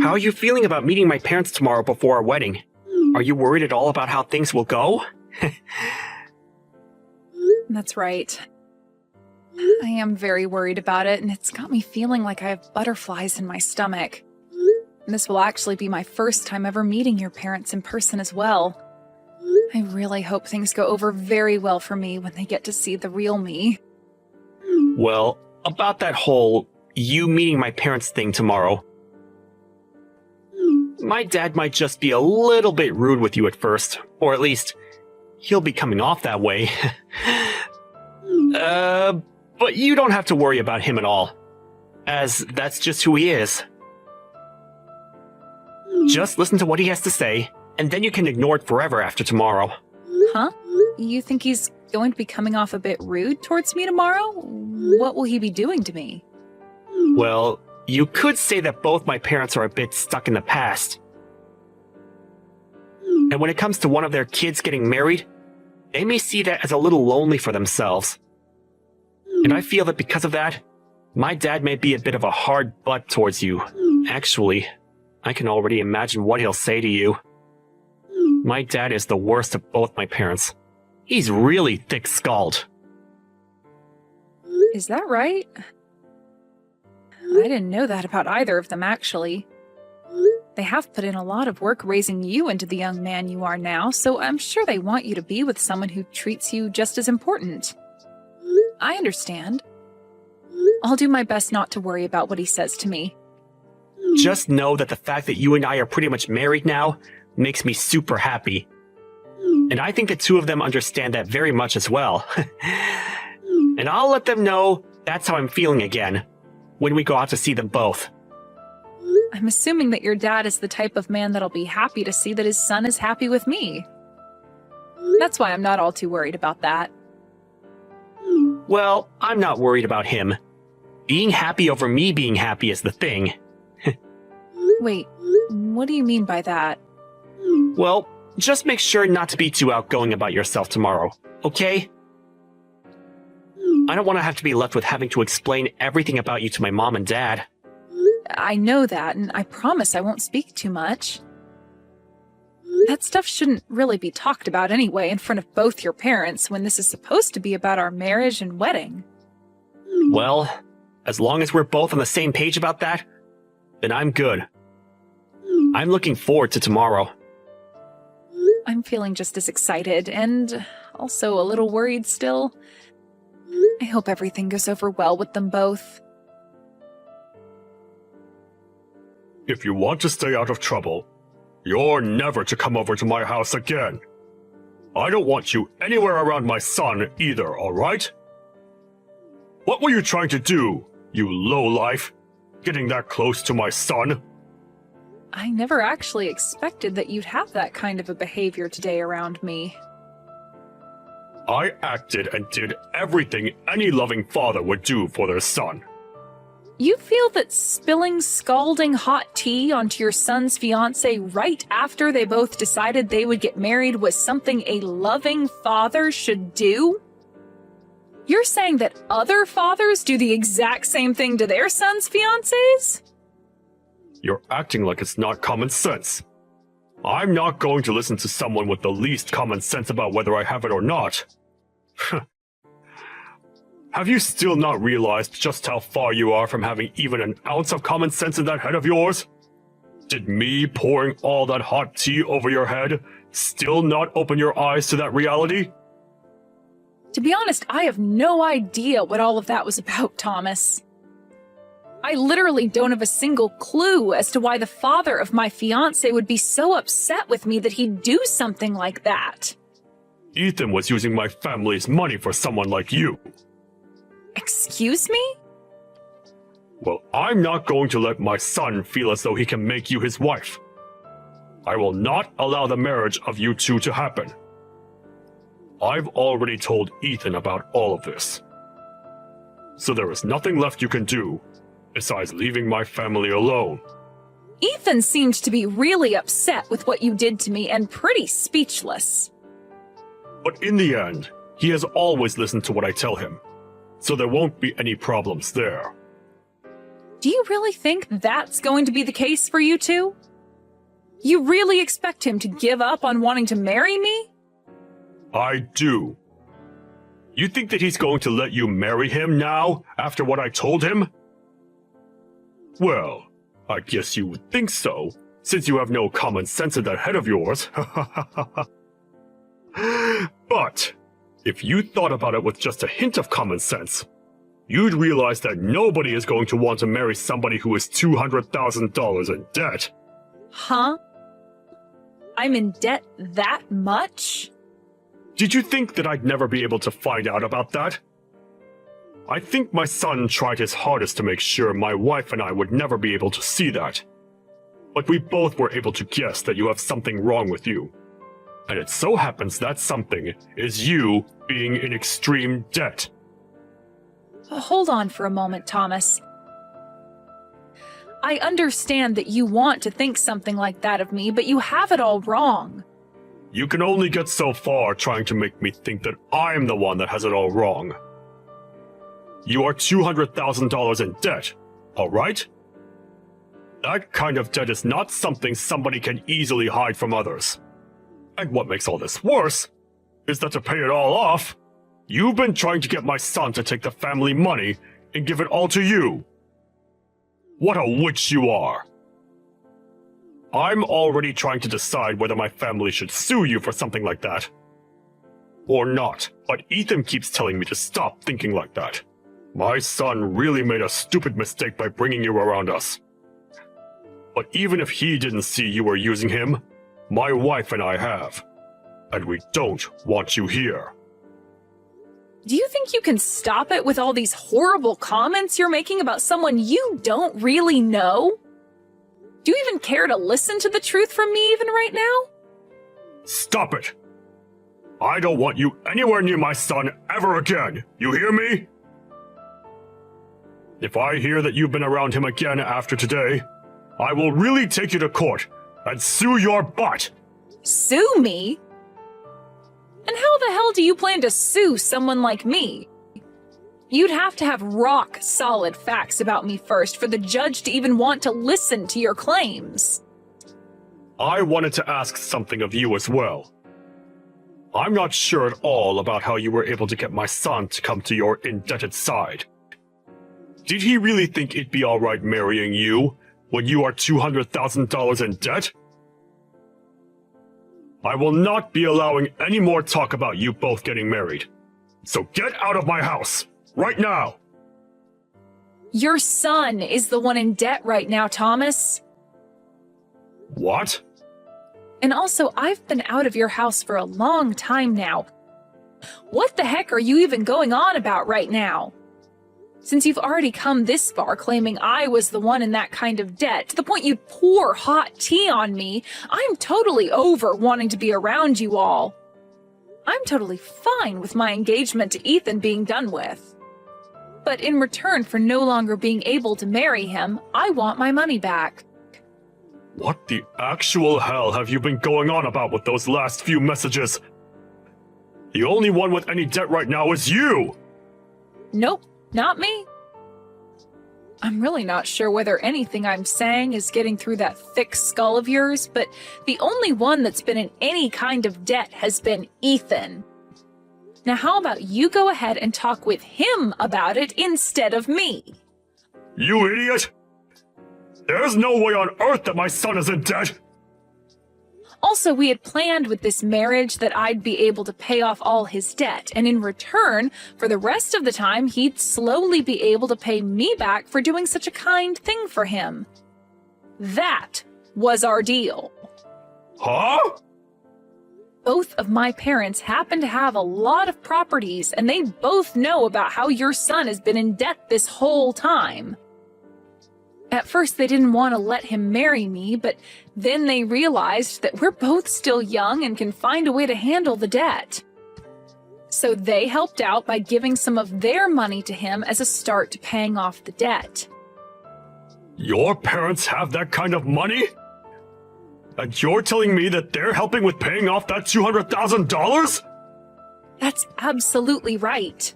How are you feeling about meeting my parents tomorrow before our wedding? Are you worried at all about how things will go? That's right. I am very worried about it, and it's got me feeling like I have butterflies in my stomach. This will actually be my first time ever meeting your parents in person as well. I really hope things go over very well for me when they get to see the real me. Well, about that whole you meeting my parents thing tomorrow. My dad might just be a little bit rude with you at first, or at least he'll be coming off that way. But you don't have to worry about him at all, as that's just who he is. Just listen to what he has to say, and then you can ignore it forever after tomorrow. Huh? You think he's going to be coming off a bit rude towards me tomorrow? What will he be doing to me? Well, you could say that both my parents are a bit stuck in the past. And when it comes to one of their kids getting married, they may see that as a little lonely for themselves. And I feel that because of that, my dad may be a bit of a hard butt towards you. Actually, I can already imagine what he'll say to you. My dad is the worst of both my parents. He's really thick-skulled. Is that right? I didn't know that about either of them, actually. They have put in a lot of work raising you into the young man you are now, so I'm sure they want you to be with someone who treats you just as important. I understand. I'll do my best not to worry about what he says to me. Just know that the fact that you and I are pretty much married now makes me super happy. And I think the two of them understand that very much as well. And I'll let them know that's how I'm feeling again, when we go out to see them both. I'm assuming that your dad is the type of man that'll be happy to see that his son is happy with me. That's why I'm not all too worried about that. Well, I'm not worried about him. Being happy over me being happy is the thing. Wait, what do you mean by that? Well, just make sure not to be too outgoing about yourself tomorrow, okay? I don't want to have to be left with having to explain everything about you to my mom and dad. I know that, and I promise I won't speak too much. That stuff shouldn't really be talked about anyway in front of both your parents when this is supposed to be about our marriage and wedding. Well, as long as we're both on the same page about that, then I'm good. I'm looking forward to tomorrow. I'm feeling just as excited, and also a little worried still. I hope everything goes over well with them both. If you want to stay out of trouble, you're never to come over to my house again. I don't want you anywhere around my son either, alright? What were you trying to do, you lowlife? Getting that close to my son? I never actually expected that you'd have that kind of a behavior today around me. I acted and did everything any loving father would do for their son. You feel that spilling scalding hot tea onto your son's fiancée right after they both decided they would get married was something a loving father should do? You're saying that other fathers do the exact same thing to their sons' fiancés? You're acting like it's not common sense. I'm not going to listen to someone with the least common sense about whether I have it or not. Have you still not realized just how far you are from having even an ounce of common sense in that head of yours? Did me pouring all that hot tea over your head still not open your eyes to that reality? To be honest, I have no idea what all of that was about, Thomas. I literally don't have a single clue as to why the father of my fiancé would be so upset with me that he'd do something like that. Ethan was using my family's money for someone like you. Excuse me? Well, I'm not going to let my son feel as though he can make you his wife. I will not allow the marriage of you two to happen. I've already told Ethan about all of this. So there is nothing left you can do besides leaving my family alone. Ethan seemed to be really upset with what you did to me and pretty speechless. But in the end, he has always listened to what I tell him, so there won't be any problems there. Do you really think that's going to be the case for you two? You really expect him to give up on wanting to marry me? I do. You think that he's going to let you marry him now, after what I told him? Well, I guess you would think so, since you have no common sense in that head of yours. But, if you thought about it with just a hint of common sense, you'd realize that nobody is going to want to marry somebody who is $200,000 in debt. Huh? I'm in debt that much? Did you think that I'd never be able to find out about that? I think my son tried his hardest to make sure my wife and I would never be able to see that. But we both were able to guess that you have something wrong with you. And it so happens that something is you being in extreme debt. Hold on for a moment, Thomas. I understand that you want to think something like that of me, but you have it all wrong. You can only get so far trying to make me think that I'm the one that has it all wrong. You are $200,000 in debt, all right? That kind of debt is not something somebody can easily hide from others. And what makes all this worse is that to pay it all off, you've been trying to get my son to take the family money and give it all to you. What a witch you are. I'm already trying to decide whether my family should sue you for something like that. Or not, but Ethan keeps telling me to stop thinking like that. My son really made a stupid mistake by bringing you around us. But even if he didn't see you were using him, my wife and I have. And we don't want you here. Do you think you can stop it with all these horrible comments you're making about someone you don't really know? Do you even care to listen to the truth from me even right now? Stop it! I don't want you anywhere near my son ever again, you hear me? If I hear that you've been around him again after today, I will really take you to court and sue your butt! Sue me? And how the hell do you plan to sue someone like me? You'd have to have rock-solid facts about me first for the judge to even want to listen to your claims. I wanted to ask something of you as well. I'm not sure at all about how you were able to get my son to come to your indebted side. Did he really think it'd be alright marrying you when you are $200,000 in debt? I will not be allowing any more talk about you both getting married. So get out of my house, right now! Your son is the one in debt right now, Thomas. What? And also, I've been out of your house for a long time now. What the heck are you even going on about right now? Since you've already come this far claiming I was the one in that kind of debt, to the point you'd pour hot tea on me, I'm totally over wanting to be around you all. I'm totally fine with my engagement to Ethan being done with. But in return for no longer being able to marry him, I want my money back. What the actual hell have you been going on about with those last few messages? The only one with any debt right now is you! Nope. Not me. I'm really not sure whether anything I'm saying is getting through that thick skull of yours, but the only one that's been in any kind of debt has been Ethan. Now how about you go ahead and talk with him about it instead of me? You idiot! There's no way on earth that my son is in debt! Also, we had planned with this marriage that I'd be able to pay off all his debt, and in return, for the rest of the time, he'd slowly be able to pay me back for doing such a kind thing for him. That was our deal. Huh? Both of my parents happen to have a lot of properties, and they both know about how your son has been in debt this whole time. At first, they didn't want to let him marry me, but then they realized that we're both still young and can find a way to handle the debt. So they helped out by giving some of their money to him as a start to paying off the debt. Your parents have that kind of money? And you're telling me that they're helping with paying off that $200,000? That's absolutely right.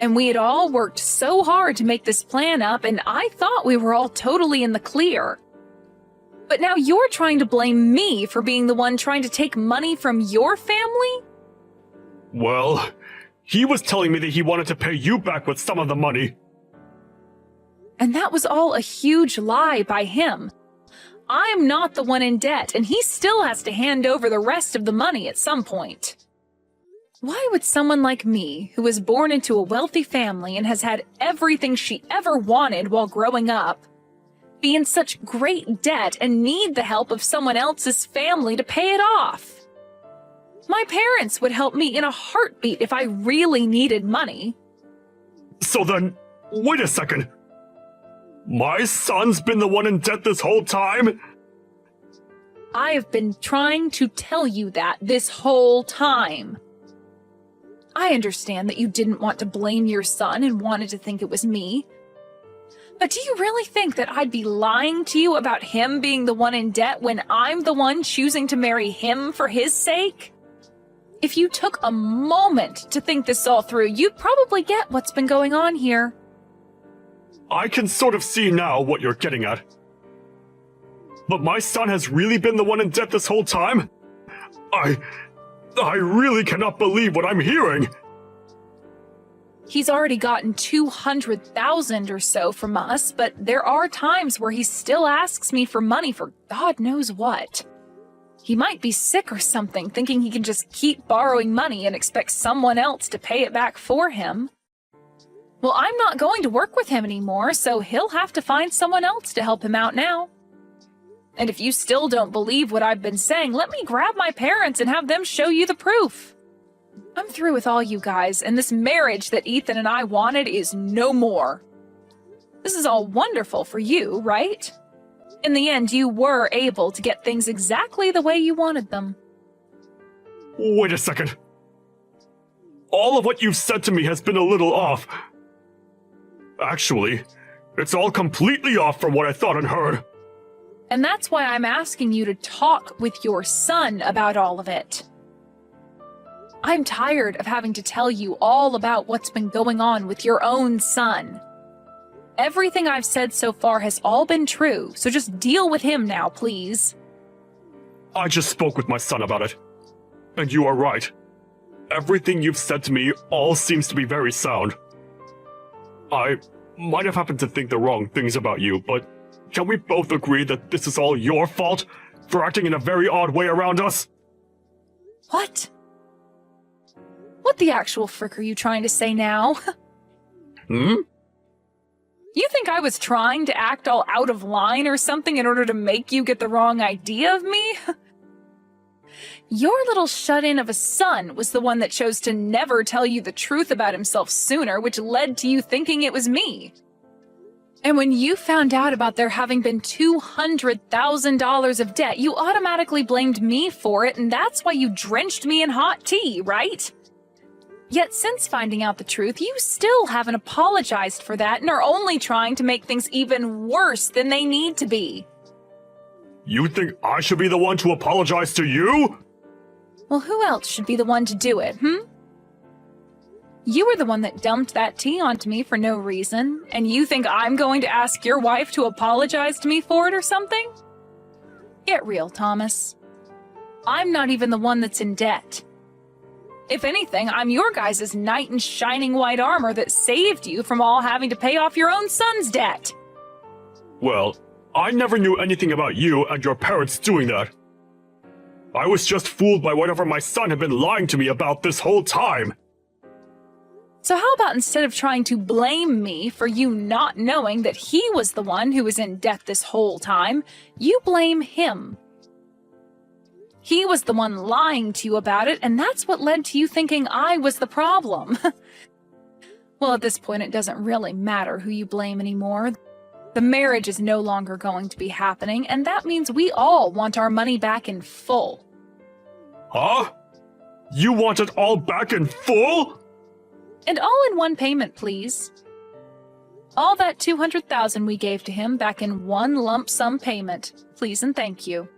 And we had all worked so hard to make this plan up, and I thought we were all totally in the clear. But now you're trying to blame me for being the one trying to take money from your family? Well, he was telling me that he wanted to pay you back with some of the money. And that was all a huge lie by him. I'm not the one in debt, and he still has to hand over the rest of the money at some point. Why would someone like me, who was born into a wealthy family and has had everything she ever wanted while growing up, be in such great debt and need the help of someone else's family to pay it off? My parents would help me in a heartbeat if I really needed money. So then, wait a second. My son's been the one in debt this whole time? I have been trying to tell you that this whole time. I understand that you didn't want to blame your son and wanted to think it was me. But do you really think that I'd be lying to you about him being the one in debt when I'm the one choosing to marry him for his sake? If you took a moment to think this all through, you'd probably get what's been going on here. I can sort of see now what you're getting at. But my son has really been the one in debt this whole time? I really cannot believe what I'm hearing. He's already gotten $200,000 or so from us, but there are times where he still asks me for money for God knows what. He might be sick or something, thinking he can just keep borrowing money and expect someone else to pay it back for him. Well, I'm not going to work with him anymore, so he'll have to find someone else to help him out now. And if you still don't believe what I've been saying, let me grab my parents and have them show you the proof. I'm through with all you guys, and this marriage that Ethan and I wanted is no more. This is all wonderful for you, right? In the end, you were able to get things exactly the way you wanted them. Wait a second. All of what you've said to me has been a little off. Actually, it's all completely off from what I thought and heard. And that's why I'm asking you to talk with your son about all of it. I'm tired of having to tell you all about what's been going on with your own son. Everything I've said so far has all been true, so just deal with him now, please. I just spoke with my son about it. And you are right. Everything you've said to me all seems to be very sound. I might have happened to think the wrong things about you, but can we both agree that this is all your fault for acting in a very odd way around us? What? What the actual frick are you trying to say now? Hmm? You think I was trying to act all out of line or something in order to make you get the wrong idea of me? Your little shut-in of a son was the one that chose to never tell you the truth about himself sooner, which led to you thinking it was me. And when you found out about there having been $200,000 of debt, you automatically blamed me for it, and that's why you drenched me in hot tea, right? Yet since finding out the truth, you still haven't apologized for that and are only trying to make things even worse than they need to be. You think I should be the one to apologize to you? Well, who else should be the one to do it, You were the one that dumped that tea onto me for no reason, and you think I'm going to ask your wife to apologize to me for it or something? Get real, Thomas. I'm not even the one that's in debt. If anything, I'm your guys' knight in shining white armor that saved you from all having to pay off your own son's debt. Well, I never knew anything about you and your parents doing that. I was just fooled by whatever my son had been lying to me about this whole time. So how about instead of trying to blame me for you not knowing that he was the one who was in debt this whole time, you blame him. He was the one lying to you about it, and that's what led to you thinking I was the problem. Well, at this point, it doesn't really matter who you blame anymore. The marriage is no longer going to be happening, and that means we all want our money back in full. Huh? You want it all back in full? And all in one payment, please. All that $200,000 we gave to him back in one lump sum payment, please and thank you.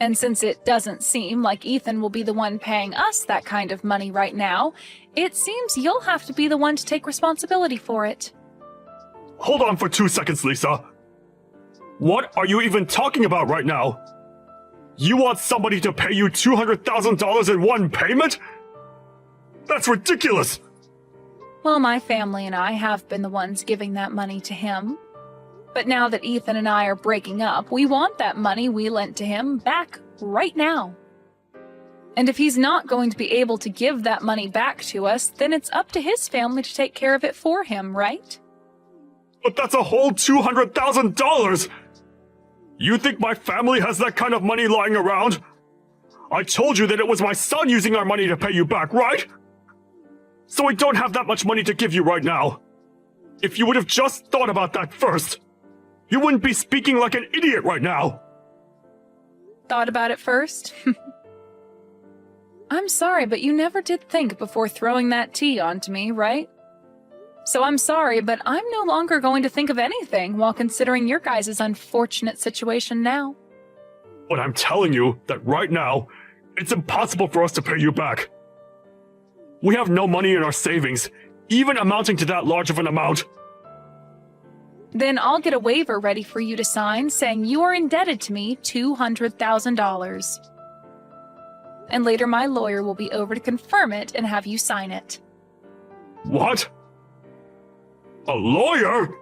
And since it doesn't seem like Ethan will be the one paying us that kind of money right now, it seems you'll have to be the one to take responsibility for it. Hold on for 2 seconds, Lisa. What are you even talking about right now? You want somebody to pay you $200,000 in one payment? That's ridiculous! Well, my family and I have been the ones giving that money to him. But now that Ethan and I are breaking up, we want that money we lent to him back right now. And if he's not going to be able to give that money back to us, then it's up to his family to take care of it for him, right? But that's a whole $200,000! You think my family has that kind of money lying around? I told you that it was my son using our money to pay you back, right? So we don't have that much money to give you right now. If you would have just thought about that first, you wouldn't be speaking like an idiot right now. Thought about it first? I'm sorry, but you never did think before throwing that tea onto me, right? So I'm sorry, but I'm no longer going to think of anything while considering your guys' unfortunate situation now. But I'm telling you that right now, it's impossible for us to pay you back. We have no money in our savings, even amounting to that large of an amount. Then I'll get a waiver ready for you to sign saying you are indebted to me $200,000. And later my lawyer will be over to confirm it and have you sign it. What? A lawyer?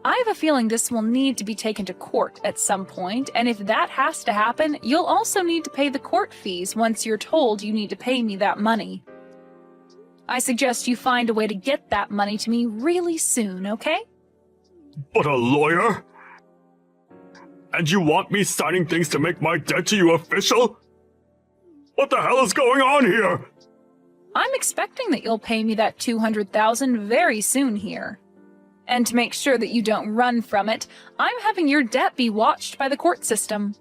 I have a feeling this will need to be taken to court at some point, and if that has to happen, you'll also need to pay the court fees once you're told you need to pay me that money. I suggest you find a way to get that money to me really soon, okay? But a lawyer? And you want me signing things to make my debt to you official? What the hell is going on here? I'm expecting that you'll pay me that $200,000 very soon here. And to make sure that you don't run from it, I'm having your debt be watched by the court system.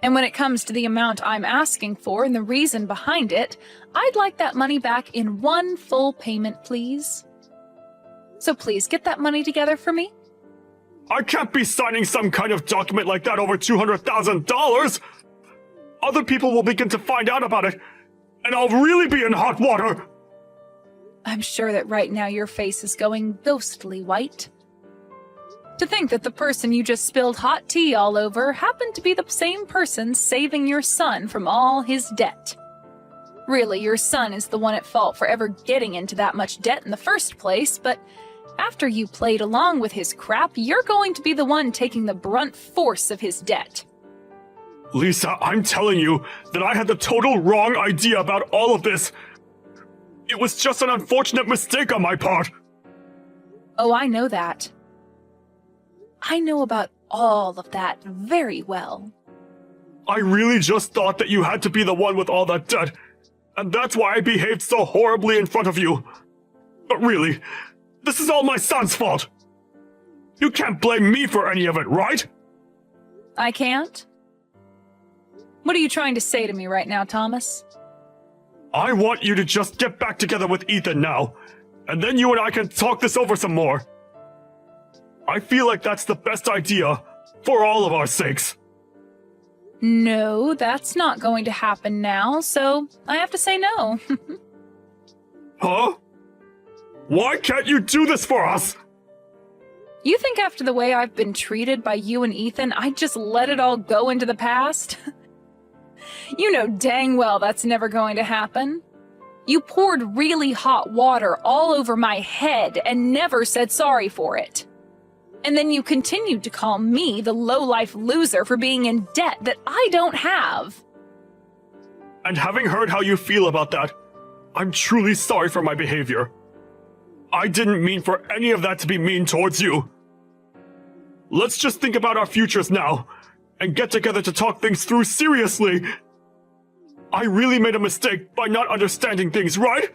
And when it comes to the amount I'm asking for and the reason behind it, I'd like that money back in one full payment, please. So please get that money together for me. I can't be signing some kind of document like that over $200,000! Other people will begin to find out about it, and I'll really be in hot water! I'm sure that right now your face is going ghostly white. To think that the person you just spilled hot tea all over happened to be the same person saving your son from all his debt. Really, your son is the one at fault for ever getting into that much debt in the first place, but after you played along with his crap, you're going to be the one taking the brunt force of his debt. Lisa, I'm telling you that I had the total wrong idea about all of this. It was just an unfortunate mistake on my part. Oh, I know that. I know about all of that very well. I really just thought that you had to be the one with all that debt, and that's why I behaved so horribly in front of you. But really, this is all my son's fault. You can't blame me for any of it, right? I can't? What are you trying to say to me right now, Thomas? I want you to just get back together with Ethan now, and then you and I can talk this over some more. I feel like that's the best idea, for all of our sakes. No, that's not going to happen now, so I have to say no. Huh? Why can't you do this for us? You think after the way I've been treated by you and Ethan, I'd just let it all go into the past? You know dang well that's never going to happen. You poured really hot water all over my head and never said sorry for it. And then you continued to call me the low-life loser for being in debt that I don't have. And having heard how you feel about that, I'm truly sorry for my behavior. I didn't mean for any of that to be mean towards you. Let's just think about our futures now, and get together to talk things through seriously. I really made a mistake by not understanding things, right?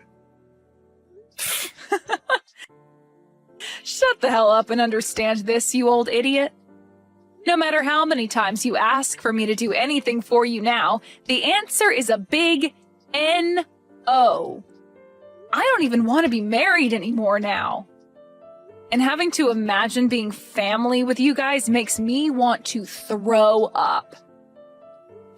Shut the hell up and understand this, you old idiot. No matter how many times you ask for me to do anything for you now, the answer is a big N-O. I don't even want to be married anymore now. And having to imagine being family with you guys makes me want to throw up.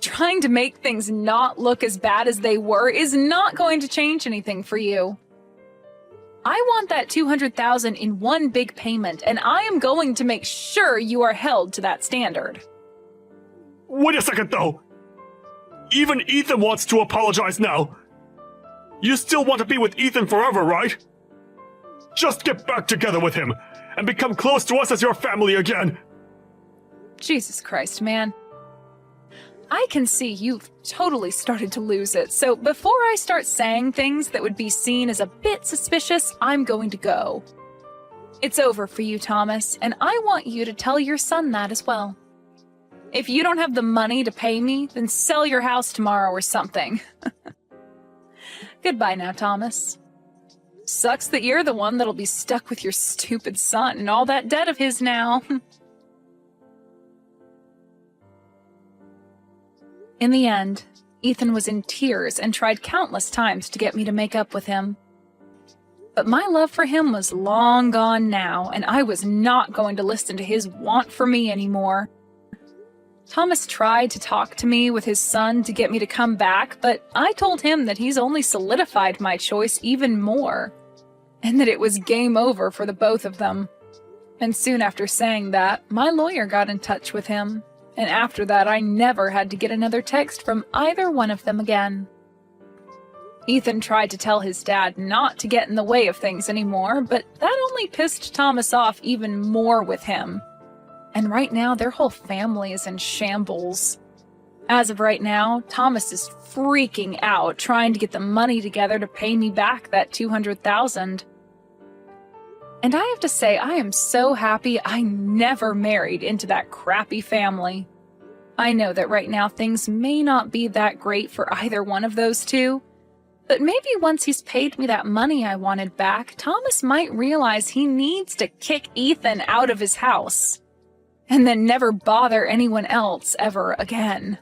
Trying to make things not look as bad as they were is not going to change anything for you. I want that $200,000 in one big payment, and I am going to make sure you are held to that standard. Wait a second, though. Even Ethan wants to apologize now. You still want to be with Ethan forever, right? Just get back together with him and become close to us as your family again. Jesus Christ, man. I can see you've totally started to lose it, so before I start saying things that would be seen as a bit suspicious, I'm going to go. It's over for you, Thomas, and I want you to tell your son that as well. If you don't have the money to pay me, then sell your house tomorrow or something. Goodbye now, Thomas. Sucks that you're the one that'll be stuck with your stupid son and all that debt of his now. In the end, Ethan was in tears and tried countless times to get me to make up with him. But my love for him was long gone now, and I was not going to listen to his want for me anymore. Thomas tried to talk to me with his son to get me to come back, but I told him that he's only solidified my choice even more, and that it was game over for the both of them. And soon after saying that, my lawyer got in touch with him. And after that, I never had to get another text from either one of them again. Ethan tried to tell his dad not to get in the way of things anymore, but that only pissed Thomas off even more with him. And right now, their whole family is in shambles. As of right now, Thomas is freaking out, trying to get the money together to pay me back that $200,000. And I have to say, I am so happy I never married into that crappy family. I know that right now things may not be that great for either one of those two, but maybe once he's paid me that money I wanted back, Thomas might realize he needs to kick Ethan out of his house, and then never bother anyone else ever again.